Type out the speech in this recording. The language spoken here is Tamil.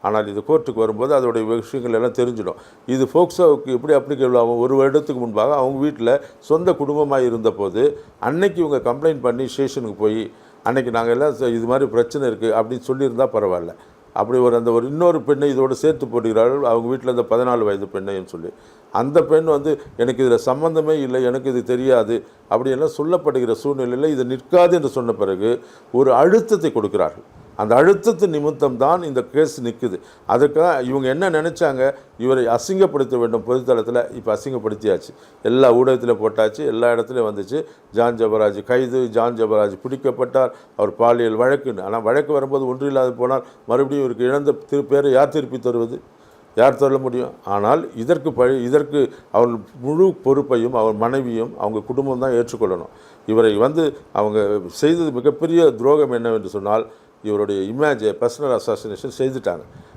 ஆனால் இது கோர்ட்டுக்கு வரும்போது அதோடைய விஷயங்கள் எல்லாம் தெரிஞ்சிடும். இது போக்சோவுக்கு எப்படி அப்ளிகேபிள் ஆகும்? 1 வருடத்துக்கு முன்பாக அவங்க வீட்டில் சொந்த குடும்பமாக இருந்தபோது அன்னைக்கு இவங்க கம்ப்ளைண்ட் பண்ணி ஸ்டேஷனுக்கு போய் அன்னைக்கு நாங்கள் எல்லாம் இது மாதிரி பிரச்சனை இருக்குது அப்படின்னு சொல்லியிருந்தால் பரவாயில்ல. அப்படி ஒரு இன்னொரு பெண்ணை இதோடு சேர்த்து போடுகிறார்கள், அவங்க வீட்டில் இந்த 14 வயது பெண்ணைன்னு சொல்லி. அந்த பெண் எனக்கு இதில் சம்மந்தமே இல்லை, எனக்கு இது தெரியாது அப்படியெல்லாம் சொல்லப்படுகிற சூழ்நிலையில் இது நிற்காது என்று சொன்ன பிறகு ஒரு அழுத்தத்தை கொடுக்கிறார்கள். அந்த அழுத்தத்து நிமித்தம் தான் இந்த கேஸ் நிற்குது. அதுக்காக இவங்க என்ன நினச்சாங்க, இவரை அசிங்கப்படுத்த வேண்டும் பொதுத்தளத்தில். இப்போ அசிங்கப்படுத்தியாச்சு, எல்லா ஊடகத்தில் போட்டாச்சு, எல்லா இடத்துலையும் வந்துச்சு. ஜான் ஜபராஜ் கைது, ஜான் ஜபராஜ் பிடிக்கப்பட்டார், அவர் பாலியல் வழக்குன்னு. ஆனால் வழக்கு வரும்போது ஒன்றில்லாது போனால் மறுபடியும் இவருக்கு இழந்த பேரை யார் திருப்பி தருவது? யார் சொல்ல முடியும்? ஆனால் இதற்கு அவர் முழு பொறுப்பையும் அவர் மனைவியும் அவங்க குடும்பம் தான் ஏற்றுக்கொள்ளணும். இவரை அவங்க செய்தது மிகப்பெரிய துரோகம் என்னவென்று சொன்னால், இவருடைய இமேஜை பர்சனல் அசாசினேஷன் செய்துட்டாங்க.